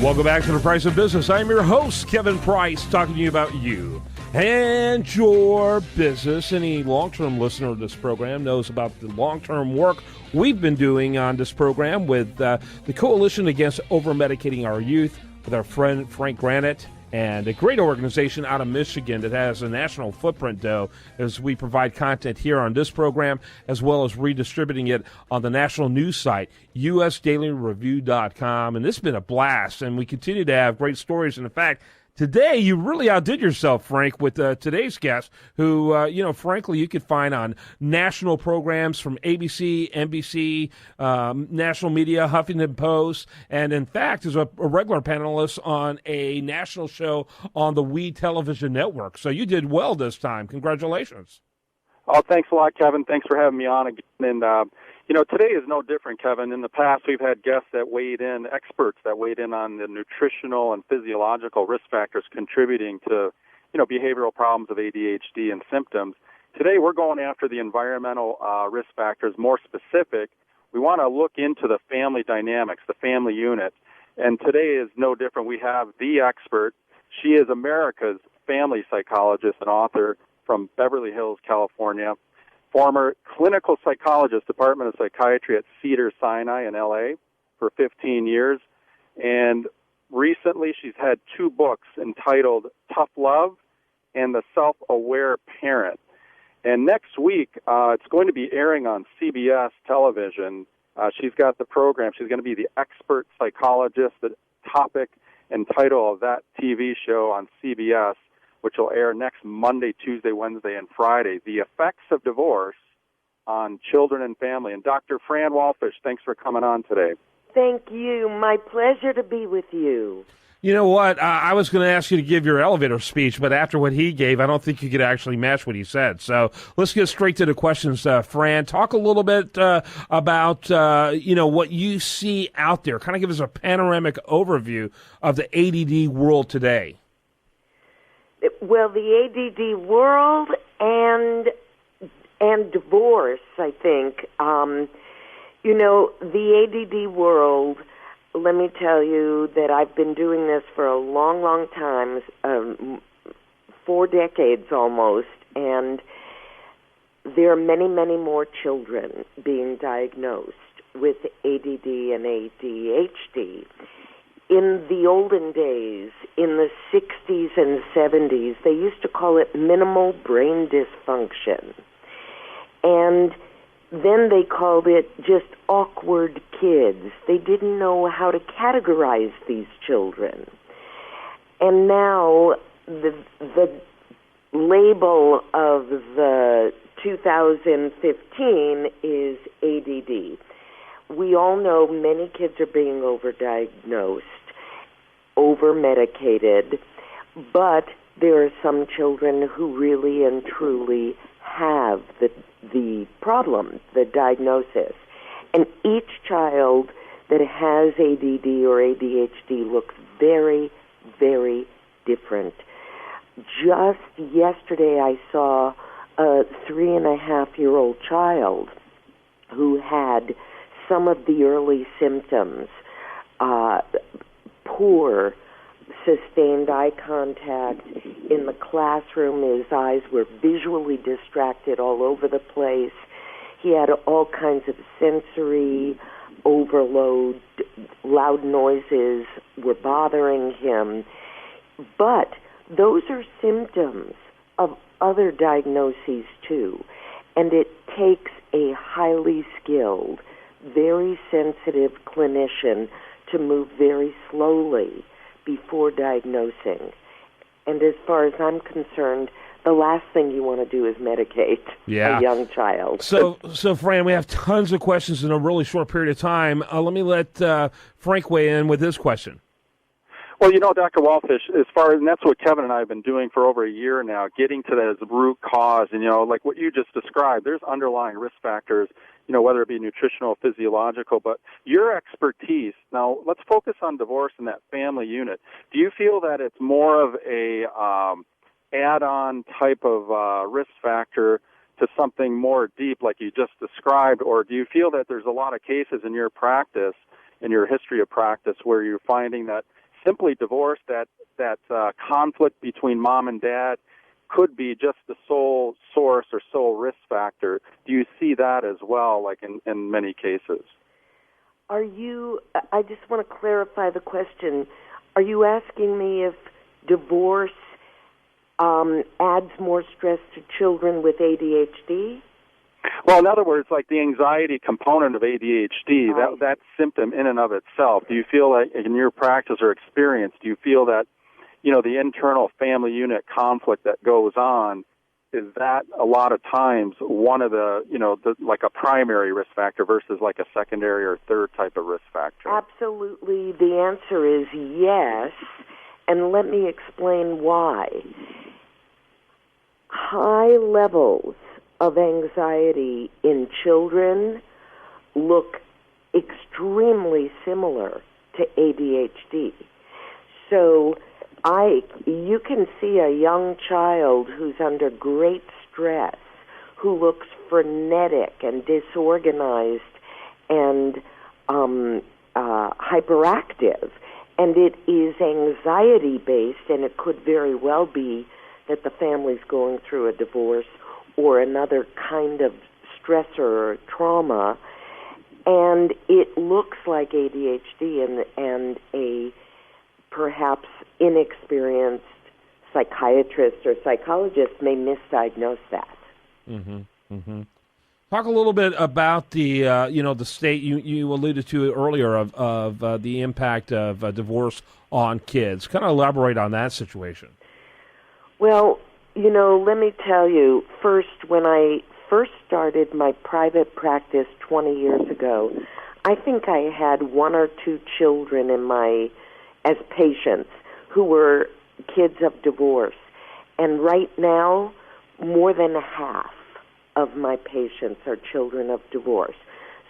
Welcome back to The Price of Business. I'm your host, Kevin Price, talking to you about you and your business. Any long-term listener of this program knows about the long-term work we've been doing on this program with the Coalition Against Over-Medicating Our Youth with our friend Frank Granett, and a great organization out of Michigan that has a national footprint, though, as we provide content here on this program, as well as redistributing it on the national news site, usdailyreview.com. And this has been a blast, and we continue to have great stories. And in fact, today, you really outdid yourself, Frank, with today's guest, who, frankly, you could find on national programs from ABC, NBC, national media, Huffington Post, and in fact is a regular panelist on a national show on the WE Television Network. So you did well this time. Congratulations. Oh, thanks a lot, Kevin. Thanks for having me on again. And, today is no different, Kevin. In the past, we've had guests that weighed in, experts that weighed in on the nutritional and physiological risk factors contributing to, behavioral problems of ADHD and symptoms. Today, we're going after the environmental risk factors, more specific. We want to look into the family dynamics, the family unit. And today is no different. We have the expert. She is America's family psychologist and author from Beverly Hills, California. Former clinical psychologist, Department of Psychiatry at Cedars-Sinai in L.A. for 15 years. And recently she's had 2 books entitled Tough Love and The Self-Aware Parent. And next week, it's going to be airing on CBS television. She's got the program. She's going to be the expert psychologist, the topic and title of that TV show on CBS, which will air next Monday, Tuesday, Wednesday, and Friday, The Effects of Divorce on Children and Family. And Dr. Fran Walfish, thanks for coming on today. Thank you. My pleasure to be with you. You know what? I was going to ask you to give your elevator speech, but after what he gave, I don't think you could actually match what he said. So let's get straight to the questions, Fran. Talk a little bit about, what you see out there. Kind of give us a panoramic overview of the ADD world today. Well, the ADD world and divorce, I think. The ADD world, let me tell you that I've been doing this for a long, long time, 4 decades almost, and there are many, many more children being diagnosed with ADD and ADHD. In the olden days, in the 60s and 70s, they used to call it minimal brain dysfunction. And then they called it just awkward kids. They didn't know how to categorize these children. And now the label of the 2015 is ADD. We all know many kids are being overdiagnosed, over-medicated, but there are some children who really and truly have the problem, the diagnosis. And each child that has ADD or ADHD looks very, very different. Just yesterday I saw a 3.5-year-old child who had some of the early symptoms, poor sustained eye contact in the classroom. His eyes were visually distracted all over the place. He had all kinds of sensory overload. Loud noises were bothering him. But those are symptoms of other diagnoses too. And it takes a highly skilled, very sensitive clinician to move very slowly before diagnosing. And as far as I'm concerned, the last thing you want to do is medicate a young child. So, Fran, we have tons of questions in a really short period of time. Let me let Frank weigh in with this question. Well, Dr. Walfish, and that's what Kevin and I have been doing for over a year now, getting to that root cause. And, like what you just described, there's underlying risk factors, whether it be nutritional, physiological, but your expertise. Now, let's focus on divorce and that family unit. Do you feel that it's more of a add-on type of risk factor to something more deep like you just described, or do you feel that there's a lot of cases in your practice, in your history of practice, where you're finding that simply divorce, that conflict between mom and dad could be just the sole source or sole risk factor. Do you see that as well, like in many cases? I just want to clarify the question. Are you asking me if divorce adds more stress to children with ADHD? Well, in other words, like the anxiety component of ADHD, that symptom in and of itself, do you feel like in your practice or experience, do you feel that, the internal family unit conflict that goes on, is that a lot of times one of the, like a primary risk factor versus like a secondary or third type of risk factor? Absolutely. The answer is yes, and let me explain why. High levels of anxiety in children look extremely similar to ADHD. So you can see a young child who's under great stress, who looks frenetic and disorganized and hyperactive, and it is anxiety-based, and it could very well be that the family's going through a divorce or another kind of stressor or trauma, and it looks like ADHD, and a perhaps inexperienced psychiatrist or psychologist may misdiagnose that. Mm-hmm. Mm-hmm. Talk a little bit about the the state you alluded to earlier of the impact of divorce on kids. Kind of elaborate on that situation. Well, let me tell you, when I first started my private practice 20 years ago, I think I had one or two children as patients who were kids of divorce. And right now, more than half of my patients are children of divorce.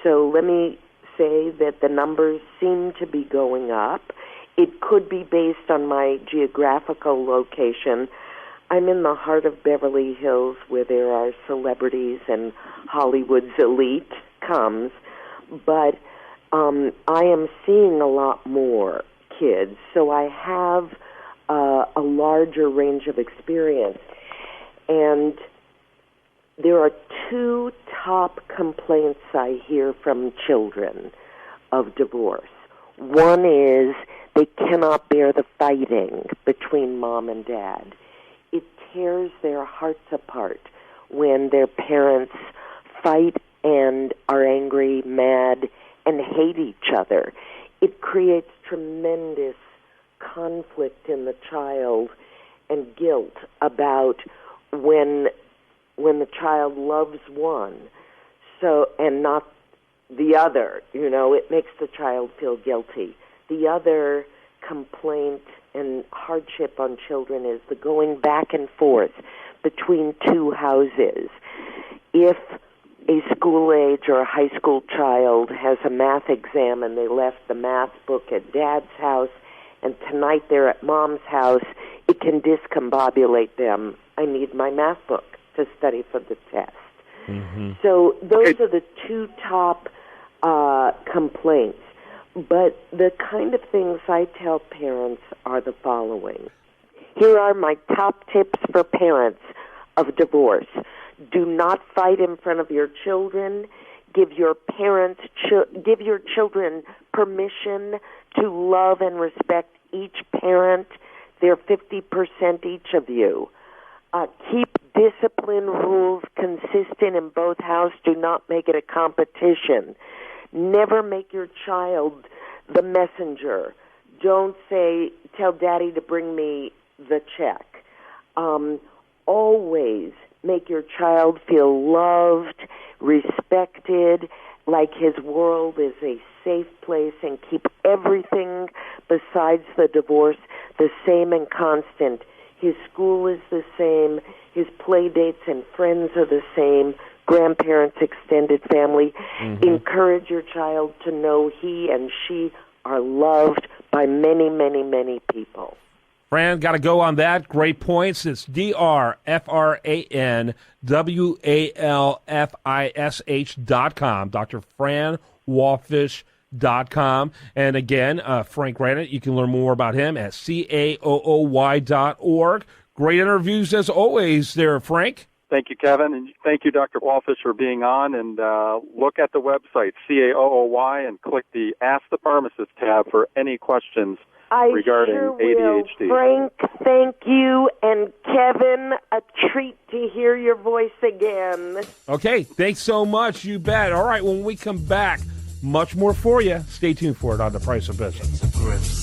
So let me say that the numbers seem to be going up. It could be based on my geographical location. I'm in the heart of Beverly Hills, where there are celebrities and Hollywood's elite comes, but I am seeing a lot more kids, so I have a larger range of experience. And there are two top complaints I hear from children of divorce. One is they cannot bear the fighting between mom and dad. It tears their hearts apart when their parents fight and are angry, mad, and hate each other. It creates tremendous conflict in the child and guilt about when the child loves one, and not the other. It makes the child feel guilty. The other complaint and hardship on children is the going back and forth between two houses. If a school-age or a high school child has a math exam and they left the math book at dad's house and tonight they're at mom's house, it can discombobulate them. I need my math book to study for the test. Mm-hmm. So those are the two top complaints. But the kind of things I tell parents are the following. Here are my top tips for parents of divorce. Do not fight in front of your children. Give your children permission to love and respect each parent. They're 50% each of you. Keep discipline rules consistent in both houses. Do not make it a competition. Never make your child the messenger. Don't tell daddy to bring me the check. Always make your child feel loved, respected, like his world is a safe place, and keep everything besides the divorce the same and constant. His school is the same. His play dates and friends are the same. Grandparents, extended family. Mm-hmm. Encourage your child to know he and she are loved by many, many, many people. Fran, got to go on that. Great points. It's DrFranWalfish.com. DrFranWalfish.com. CAOOY.com. And again, Frank Granett, you can learn more about him at CAOOY.org. Great interviews as always there, Frank. Thank you, Kevin, and thank you, Dr. Walfish, for being on. And look at the website, CAOOY, and click the Ask the Pharmacist tab for any questions regarding ADHD. Frank, thank you, and Kevin, a treat to hear your voice again. Okay, thanks so much. You bet. All right, when we come back, much more for you. Stay tuned for it on The Price of Business.